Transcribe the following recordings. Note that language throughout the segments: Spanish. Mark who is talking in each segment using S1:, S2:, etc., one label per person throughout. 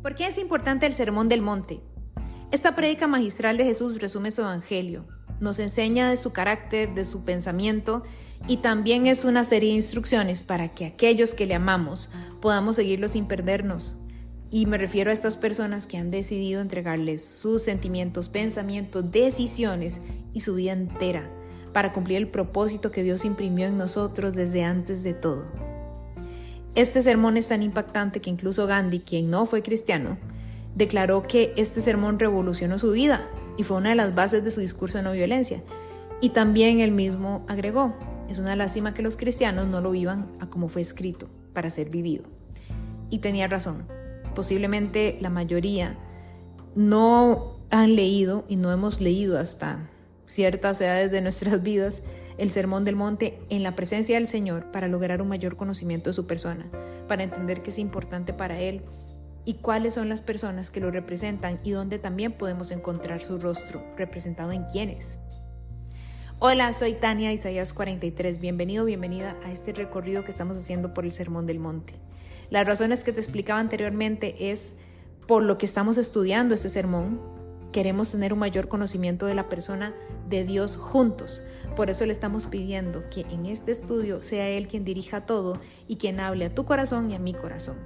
S1: ¿Por qué es importante el Sermón del Monte? Esta prédica magistral de Jesús resume su evangelio, nos enseña de su carácter, de su pensamiento y también es una serie de instrucciones para que aquellos que le amamos podamos seguirlo sin perdernos. Y me refiero a estas personas que han decidido entregarles sus sentimientos, pensamientos, decisiones y su vida entera para cumplir el propósito que Dios imprimió en nosotros desde antes de todo. Este sermón es tan impactante que incluso Gandhi, quien no fue cristiano, declaró que este sermón revolucionó su vida y fue una de las bases de su discurso de no violencia. Y también él mismo agregó, es una lástima que los cristianos no lo vivan a como fue escrito, para ser vivido. Y tenía razón. Posiblemente la mayoría no han leído y no hemos leído hasta ciertas edades de nuestras vidas el Sermón del Monte en la presencia del Señor para lograr un mayor conocimiento de su persona, para entender qué es importante para Él y cuáles son las personas que lo representan y dónde también podemos encontrar su rostro representado en quiénes. Hola, soy Tania, Isaías 43. Bienvenida a este recorrido que estamos haciendo por el Sermón del Monte. Las razones que te explicaba anteriormente es por lo que estamos estudiando este sermón. Queremos tener un mayor conocimiento de la persona de Dios juntos. Por eso le estamos pidiendo que en este estudio sea Él quien dirija todo y quien hable a tu corazón y a mi corazón.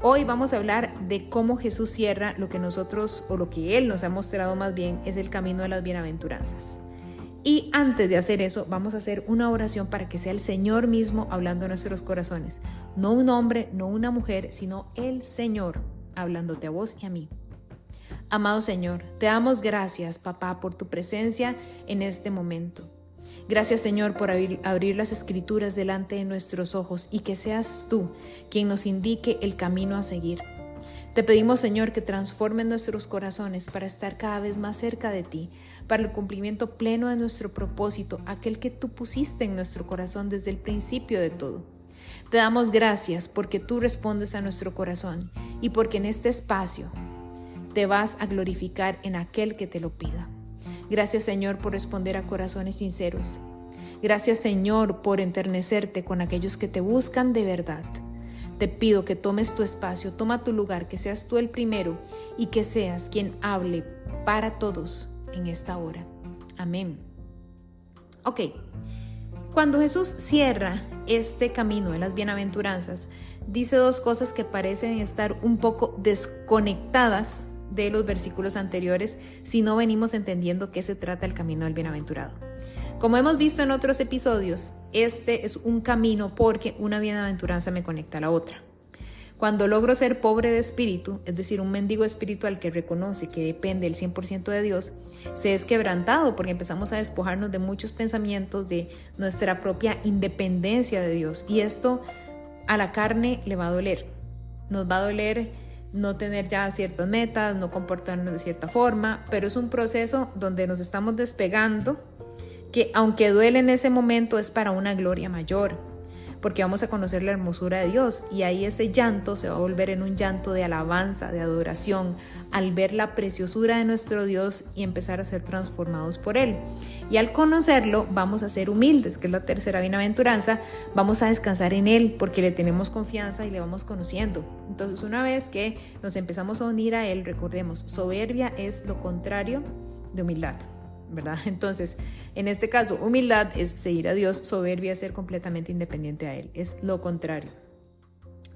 S1: Hoy vamos a hablar de cómo Jesús cierra lo que nosotros, o lo que Él nos ha mostrado más bien, es el camino de las bienaventuranzas. Y antes de hacer eso, vamos a hacer una oración para que sea el Señor mismo hablando a nuestros corazones. No un hombre, no una mujer, sino el Señor hablándote a vos y a mí. Amado Señor, te damos gracias, papá, por tu presencia en este momento. Gracias, Señor, por abrir las Escrituras delante de nuestros ojos y que seas tú quien nos indique el camino a seguir. Te pedimos, Señor, que transformes nuestros corazones para estar cada vez más cerca de ti, para el cumplimiento pleno de nuestro propósito, aquel que tú pusiste en nuestro corazón desde el principio de todo. Te damos gracias porque tú respondes a nuestro corazón y porque en este espacio te vas a glorificar en aquel que te lo pida. Gracias, Señor, por responder a corazones sinceros. Gracias, Señor, por enternecerte con aquellos que te buscan de verdad. Te pido que tomes tu espacio, toma tu lugar, que seas tú el primero y que seas quien hable para todos en esta hora. Amén. Ok, cuando Jesús cierra este camino de las bienaventuranzas, dice dos cosas que parecen estar un poco desconectadas de los versículos anteriores si no venimos entendiendo qué se trata el camino del bienaventurado. Como hemos visto en otros episodios, este es un camino porque una bienaventuranza me conecta a la otra. Cuando logro ser pobre de espíritu, es decir, un mendigo espiritual que reconoce que depende el 100% de Dios, se es quebrantado porque empezamos a despojarnos de muchos pensamientos de nuestra propia independencia de Dios. Y esto a la carne le va a doler. Nos va a doler no tener ya ciertas metas, no comportarnos de cierta forma, pero es un proceso donde nos estamos despegando que aunque duele en ese momento es para una gloria mayor, porque vamos a conocer la hermosura de Dios y ahí ese llanto se va a volver en un llanto de alabanza, de adoración, al ver la preciosura de nuestro Dios y empezar a ser transformados por Él. Y al conocerlo vamos a ser humildes, que es la tercera bienaventuranza, vamos a descansar en Él porque le tenemos confianza y le vamos conociendo. Entonces una vez que nos empezamos a unir a Él, recordemos, soberbia es lo contrario de humildad, ¿verdad? Entonces, en este caso, humildad es seguir a Dios, soberbia es ser completamente independiente a Él, es lo contrario.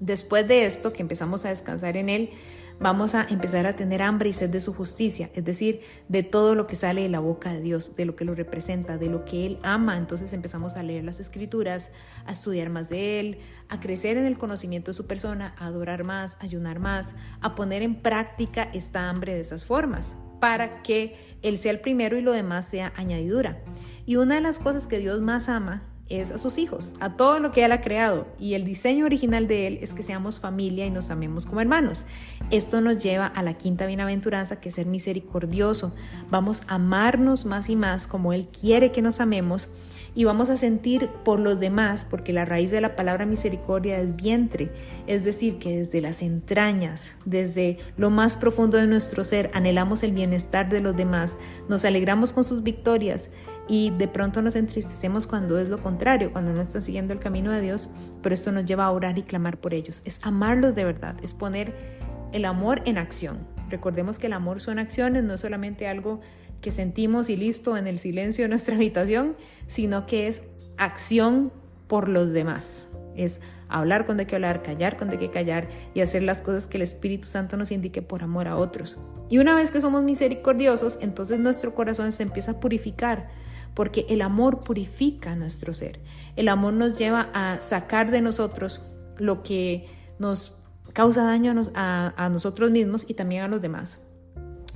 S1: Después de esto, que empezamos a descansar en Él, vamos a empezar a tener hambre y sed de su justicia, es decir, de todo lo que sale de la boca de Dios, de lo que lo representa, de lo que Él ama. Entonces empezamos a leer las Escrituras, a estudiar más de Él, a crecer en el conocimiento de su persona, a adorar más, a ayunar más, a poner en práctica esta hambre de esas formas, para que Él sea el primero y lo demás sea añadidura. Y una de las cosas que Dios más ama es a sus hijos, a todo lo que Él ha creado. Y el diseño original de Él es que seamos familia y nos amemos como hermanos. Esto nos lleva a la quinta bienaventuranza, que es ser misericordioso. Vamos a amarnos más y más como Él quiere que nos amemos y vamos a sentir por los demás, porque la raíz de la palabra misericordia es vientre, es decir, que desde las entrañas, desde lo más profundo de nuestro ser, anhelamos el bienestar de los demás, nos alegramos con sus victorias y de pronto nos entristecemos cuando es lo contrario, cuando no están siguiendo el camino de Dios, pero esto nos lleva a orar y clamar por ellos. Es amarlos de verdad, es poner el amor en acción. Recordemos que el amor son acciones, no es solamente algo que sentimos y listo en el silencio de nuestra habitación, sino que es acción por los demás. Es hablar cuando hay que hablar, callar cuando hay que callar y hacer las cosas que el Espíritu Santo nos indique por amor a otros. Y una vez que somos misericordiosos, entonces nuestro corazón se empieza a purificar, porque el amor purifica nuestro ser. El amor nos lleva a sacar de nosotros lo que nos causa daño a nosotros mismos y también a los demás.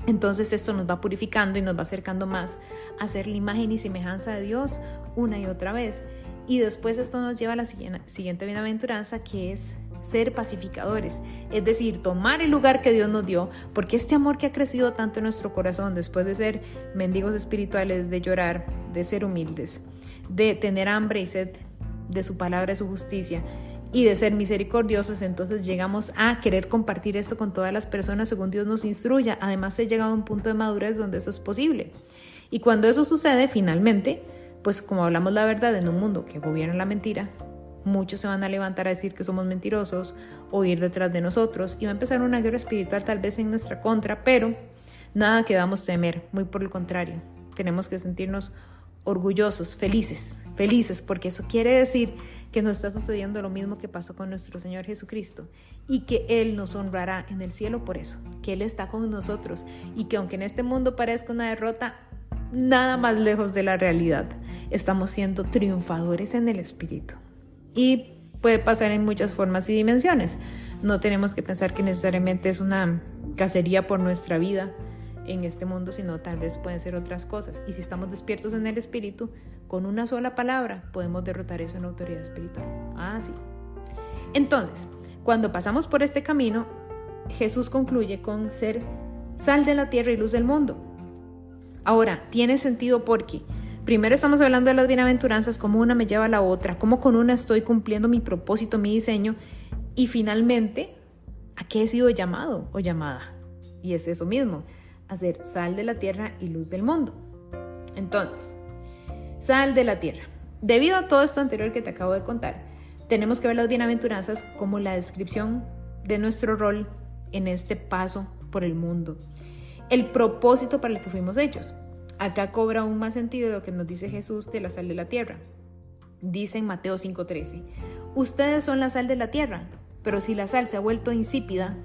S1: Entonces esto nos va purificando y nos va acercando más a ser la imagen y semejanza de Dios una y otra vez. Y después esto nos lleva a la siguiente bienaventuranza, que es ser pacificadores, es decir, tomar el lugar que Dios nos dio, porque este amor que ha crecido tanto en nuestro corazón, después de ser mendigos espirituales, de llorar, de ser humildes, de tener hambre y sed de su palabra y su justicia, y de ser misericordiosos, entonces llegamos a querer compartir esto con todas las personas según Dios nos instruya. Además, se llega a un punto de madurez donde eso es posible. Y cuando eso sucede, finalmente, pues como hablamos la verdad en un mundo que gobierna la mentira, muchos se van a levantar a decir que somos mentirosos o ir detrás de nosotros, y va a empezar una guerra espiritual tal vez en nuestra contra, pero nada que debamos temer, muy por el contrario. Tenemos que sentirnos orgullosos, felices, porque eso quiere decir que nos está sucediendo lo mismo que pasó con nuestro Señor Jesucristo, y que Él nos honrará en el cielo por eso, que Él está con nosotros, y que aunque en este mundo parezca una derrota, nada más lejos de la realidad. Estamos siendo triunfadores en el Espíritu. Y puede pasar en muchas formas y dimensiones. No tenemos que pensar que necesariamente es una cacería por nuestra vida en este mundo, sino tal vez pueden ser otras cosas. Y si estamos despiertos en el Espíritu, con una sola palabra podemos derrotar eso en autoridad espiritual. Sí. Entonces, cuando pasamos por este camino, Jesús concluye con ser sal de la tierra y luz del mundo. Ahora, tiene sentido porque primero estamos hablando de las bienaventuranzas, cómo una me lleva a la otra, cómo con una estoy cumpliendo mi propósito, mi diseño, y finalmente, ¿a qué he sido llamado o llamada? Y es eso mismo, a ser sal de la tierra y luz del mundo. Entonces, sal de la tierra. Debido a todo esto anterior que te acabo de contar, tenemos que ver las bienaventuranzas como la descripción de nuestro rol en este paso por el mundo, el propósito para el que fuimos hechos. Acá cobra aún más sentido lo que nos dice Jesús de la sal de la tierra. Dice en Mateo 5:13, ustedes son la sal de la tierra, pero si la sal se ha vuelto insípida,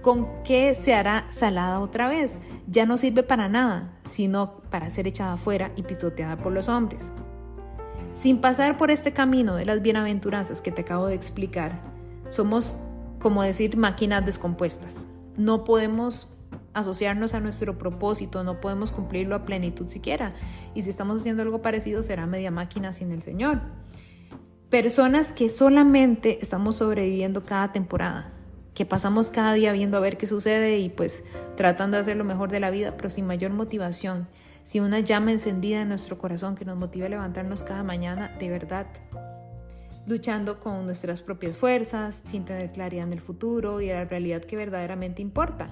S1: ¿con qué se hará salada otra vez? Ya no sirve para nada, sino para ser echada afuera y pisoteada por los hombres. Sin pasar por este camino de las bienaventuranzas que te acabo de explicar, somos, como decir, máquinas descompuestas. No podemos asociarnos a nuestro propósito, no podemos cumplirlo a plenitud siquiera. Y si estamos haciendo algo parecido, será media máquina sin el Señor. Personas que solamente estamos sobreviviendo cada temporada, que pasamos cada día viendo a ver qué sucede y pues tratando de hacer lo mejor de la vida, pero sin mayor motivación, sin una llama encendida en nuestro corazón que nos motive a levantarnos cada mañana de verdad, luchando con nuestras propias fuerzas, sin tener claridad en el futuro y en la realidad que verdaderamente importa,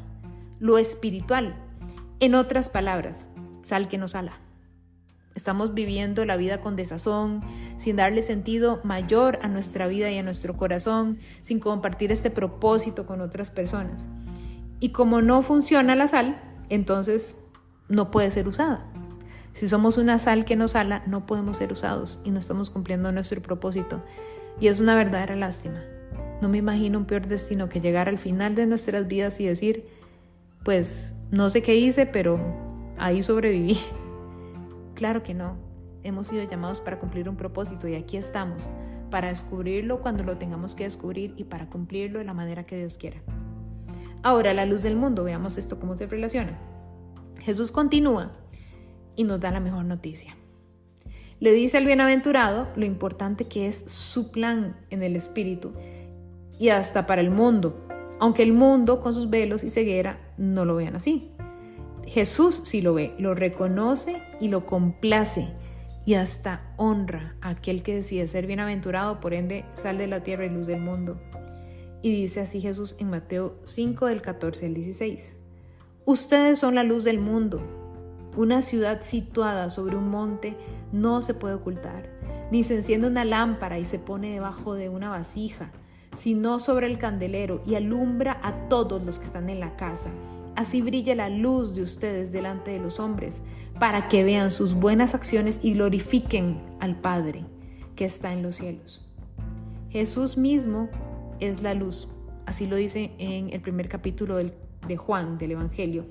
S1: lo espiritual. En otras palabras, sal que no sala. Estamos viviendo la vida con desazón, sin darle sentido mayor a nuestra vida y a nuestro corazón, sin compartir este propósito con otras personas. Y como no funciona la sal, entonces no puede ser usada. Si somos una sal que no sala, no podemos ser usados y no estamos cumpliendo nuestro propósito. Y es una verdadera lástima. No me imagino un peor destino que llegar al final de nuestras vidas y decir, pues no sé qué hice, pero ahí sobreviví. Claro que no. Hemos sido llamados para cumplir un propósito y aquí estamos, para descubrirlo cuando lo tengamos que descubrir y para cumplirlo de la manera que Dios quiera. Ahora, la luz del mundo, veamos esto cómo se relaciona. Jesús continúa y nos da la mejor noticia. Le dice al bienaventurado lo importante que es su plan en el Espíritu y hasta para el mundo, aunque el mundo con sus velos y ceguera no lo vean así. Jesús sí lo ve, lo reconoce y lo complace y hasta honra a aquel que decide ser bienaventurado, por ende sal de la tierra y luz del mundo. Y dice así Jesús en Mateo 5 del 14 al 16. Ustedes son la luz del mundo. Una ciudad situada sobre un monte no se puede ocultar, ni se enciende una lámpara y se pone debajo de una vasija, sino sobre el candelero, y alumbra a todos los que están en la casa. Así brilla la luz de ustedes delante de los hombres, para que vean sus buenas acciones y glorifiquen al Padre que está en los cielos. Jesús mismo es la luz, así lo dice en el primer capítulo de Juan, del Evangelio.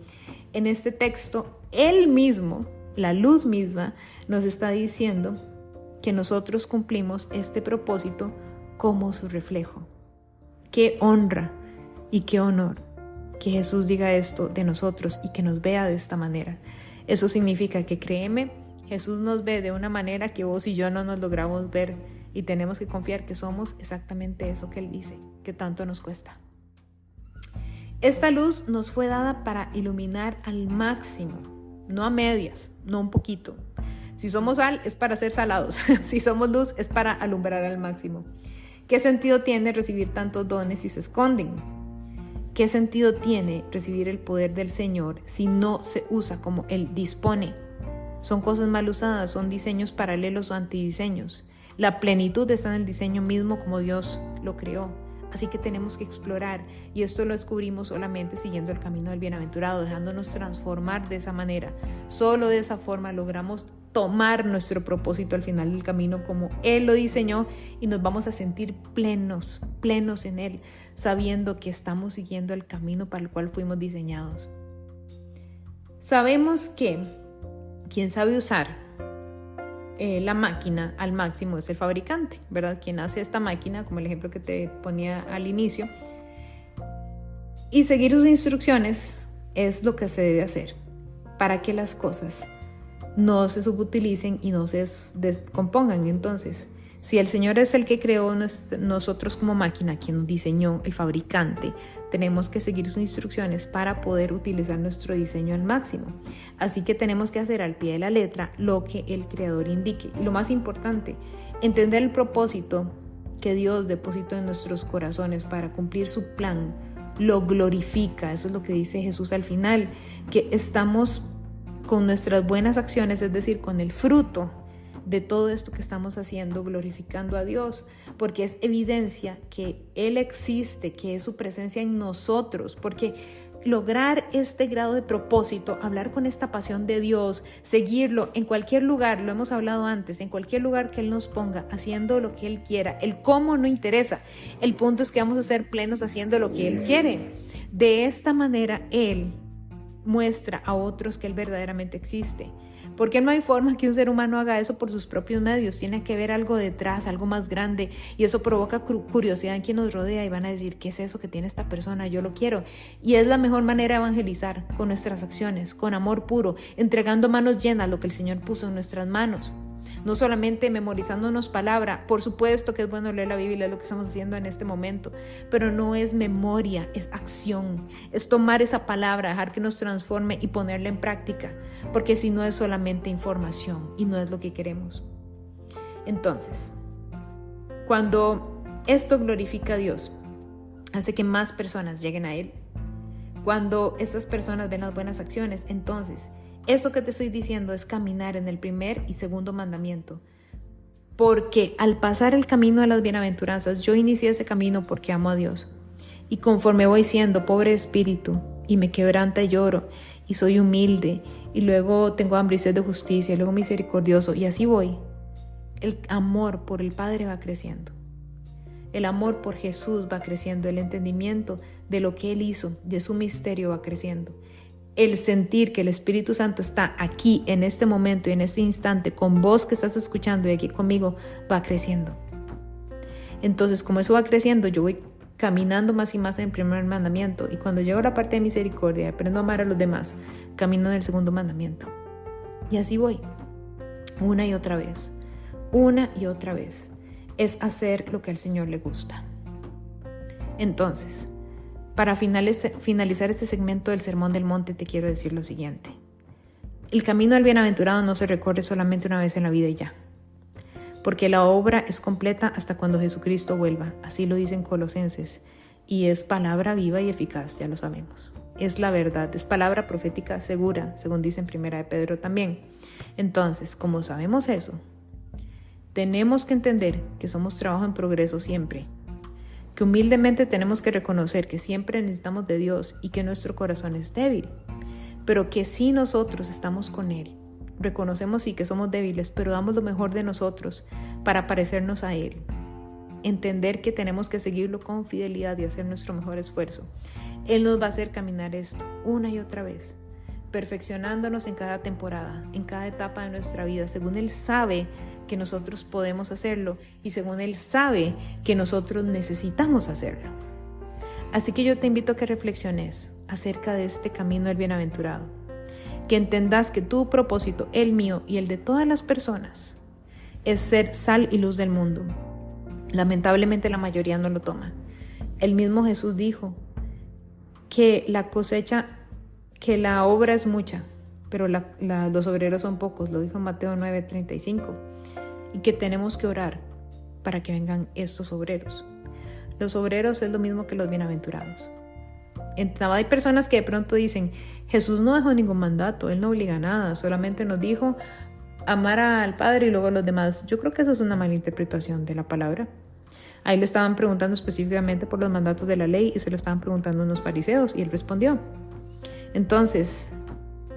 S1: En este texto, Él mismo, la luz misma, nos está diciendo que nosotros cumplimos este propósito como su reflejo. Qué honra y qué honor que Jesús diga esto de nosotros y que nos vea de esta manera. Eso significa que, créeme, Jesús nos ve de una manera que vos y yo no nos logramos ver, y tenemos que confiar que somos exactamente eso que Él dice, que tanto nos cuesta. Esta luz nos fue dada para iluminar al máximo, no a medias, no un poquito. Si somos sal, es para ser salados. Si somos luz, es para alumbrar al máximo. ¿Qué sentido tiene recibir tantos dones si se esconden? ¿Qué sentido tiene recibir el poder del Señor si no se usa como Él dispone? Son cosas mal usadas, son diseños paralelos o antidiseños. La plenitud está en el diseño mismo como Dios lo creó. Así que tenemos que explorar, y esto lo descubrimos solamente siguiendo el camino del bienaventurado, dejándonos transformar de esa manera. Solo de esa forma logramos tomar nuestro propósito al final del camino como Él lo diseñó, y nos vamos a sentir plenos en Él, sabiendo que estamos siguiendo el camino para el cual fuimos diseñados. Sabemos que quien sabe usar la máquina al máximo es el fabricante, ¿verdad? Quien hace esta máquina, como el ejemplo que te ponía al inicio, y seguir sus instrucciones es lo que se debe hacer para que las cosas no se subutilicen y no se descompongan. Entonces, si el Señor es el que creó, nosotros como máquina, quien diseñó, el fabricante, tenemos que seguir sus instrucciones para poder utilizar nuestro diseño al máximo. Así que tenemos que hacer al pie de la letra lo que el Creador indique. Y lo más importante, entender el propósito que Dios depositó en nuestros corazones para cumplir su plan, lo glorifica. Eso es lo que dice Jesús al final, que estamos con nuestras buenas acciones, es decir, con el fruto de todo esto que estamos haciendo, glorificando a Dios, porque es evidencia que Él existe, que es su presencia en nosotros, porque lograr este grado de propósito, hablar con esta pasión de Dios, seguirlo en cualquier lugar, lo hemos hablado antes, en cualquier lugar que Él nos ponga, haciendo lo que Él quiera, el cómo no interesa, el punto es que vamos a ser plenos haciendo lo que Él quiere. De esta manera Él muestra a otros que Él verdaderamente existe. Porque no hay forma que un ser humano haga eso por sus propios medios. Tiene que ver algo detrás, algo más grande, y eso provoca curiosidad en quien nos rodea, y van a decir, ¿qué es eso que tiene esta persona? Yo lo quiero. Y es la mejor manera de evangelizar, con nuestras acciones, con amor puro, entregando manos llenas lo que el Señor puso en nuestras manos. No solamente memorizándonos palabra, por supuesto que es bueno leer la Biblia, es lo que estamos haciendo en este momento, pero no es memoria, es acción, es tomar esa palabra, dejar que nos transforme y ponerla en práctica, porque si no es solamente información y no es lo que queremos. Entonces, cuando esto glorifica a Dios, hace que más personas lleguen a Él. Cuando estas personas ven las buenas acciones, entonces eso que te estoy diciendo es caminar en el primer y segundo mandamiento. Porque al pasar el camino de las bienaventuranzas, yo inicié ese camino porque amo a Dios. Y conforme voy siendo pobre de espíritu, y me quebranta y lloro, y soy humilde, y luego tengo hambre y sed de justicia, y luego misericordioso, y así voy, el amor por el Padre va creciendo. El amor por Jesús va creciendo, el entendimiento de lo que Él hizo, de su misterio va creciendo. El sentir que el Espíritu Santo está aquí, en este momento y en este instante, con vos que estás escuchando y aquí conmigo, va creciendo. Entonces, como eso va creciendo, yo voy caminando más y más en el primer mandamiento, y cuando llego a la parte de misericordia, aprendo a amar a los demás, camino en el segundo mandamiento. Y así voy, una y otra vez, es hacer lo que al Señor le gusta. Entonces, para finalizar este segmento del Sermón del Monte, te quiero decir lo siguiente. El camino del bienaventurado no se recorre solamente una vez en la vida y ya, porque la obra es completa hasta cuando Jesucristo vuelva. Así lo dicen Colosenses, y es palabra viva y eficaz, ya lo sabemos. Es la verdad, es palabra profética segura, según dice en Primera de Pedro también. Entonces, como sabemos eso, tenemos que entender que somos trabajo en progreso siempre, que humildemente tenemos que reconocer que siempre necesitamos de Dios y que nuestro corazón es débil, pero que si nosotros estamos con Él, reconocemos sí que somos débiles, pero damos lo mejor de nosotros para parecernos a Él. Entender que tenemos que seguirlo con fidelidad y hacer nuestro mejor esfuerzo. Él nos va a hacer caminar esto una y otra vez, perfeccionándonos en cada temporada, en cada etapa de nuestra vida, según Él sabe que nosotros podemos hacerlo y según Él sabe que nosotros necesitamos hacerlo. Así que yo te invito a que reflexiones acerca de este camino del bienaventurado, que entendas que tu propósito, el mío y el de todas las personas, es ser sal y luz del mundo. Lamentablemente la mayoría no lo toma. El mismo Jesús dijo que la obra es mucha, pero los obreros son pocos, lo dijo en Mateo 9:35, y que tenemos que orar para que vengan estos obreros. Los obreros es lo mismo que los bienaventurados. Hay personas que de pronto dicen, Jesús no dejó ningún mandato, Él no obliga a nada, solamente nos dijo amar al Padre y luego a los demás. Yo creo que eso es una mala interpretación de la palabra. Ahí le estaban preguntando específicamente por los mandatos de la ley y se lo estaban preguntando unos fariseos y Él respondió. Entonces,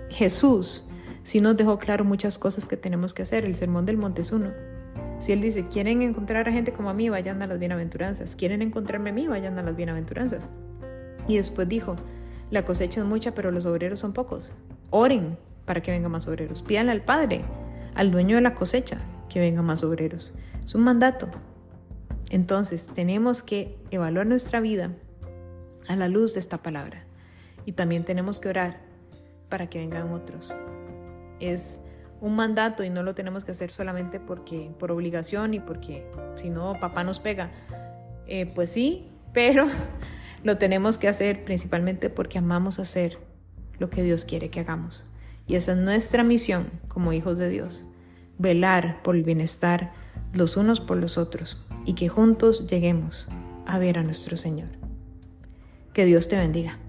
S1: Jesús sí nos dejó claro muchas cosas que tenemos que hacer. El Sermón del Monte es uno. Si Él dice, quieren encontrar a gente como a mí, vayan a las bienaventuranzas. Quieren encontrarme a mí, vayan a las bienaventuranzas. Y después dijo, la cosecha es mucha, pero los obreros son pocos. Oren para que vengan más obreros. Pídanle al Padre, al dueño de la cosecha, que vengan más obreros. Es un mandato. Entonces, tenemos que evaluar nuestra vida a la luz de esta palabra. Y también tenemos que orar para que vengan otros. Es un mandato y no lo tenemos que hacer solamente por obligación y porque si no papá nos pega. Pues sí, pero lo tenemos que hacer principalmente porque amamos hacer lo que Dios quiere que hagamos. Y esa es nuestra misión como hijos de Dios. Velar por el bienestar los unos por los otros y que juntos lleguemos a ver a nuestro Señor. Que Dios te bendiga.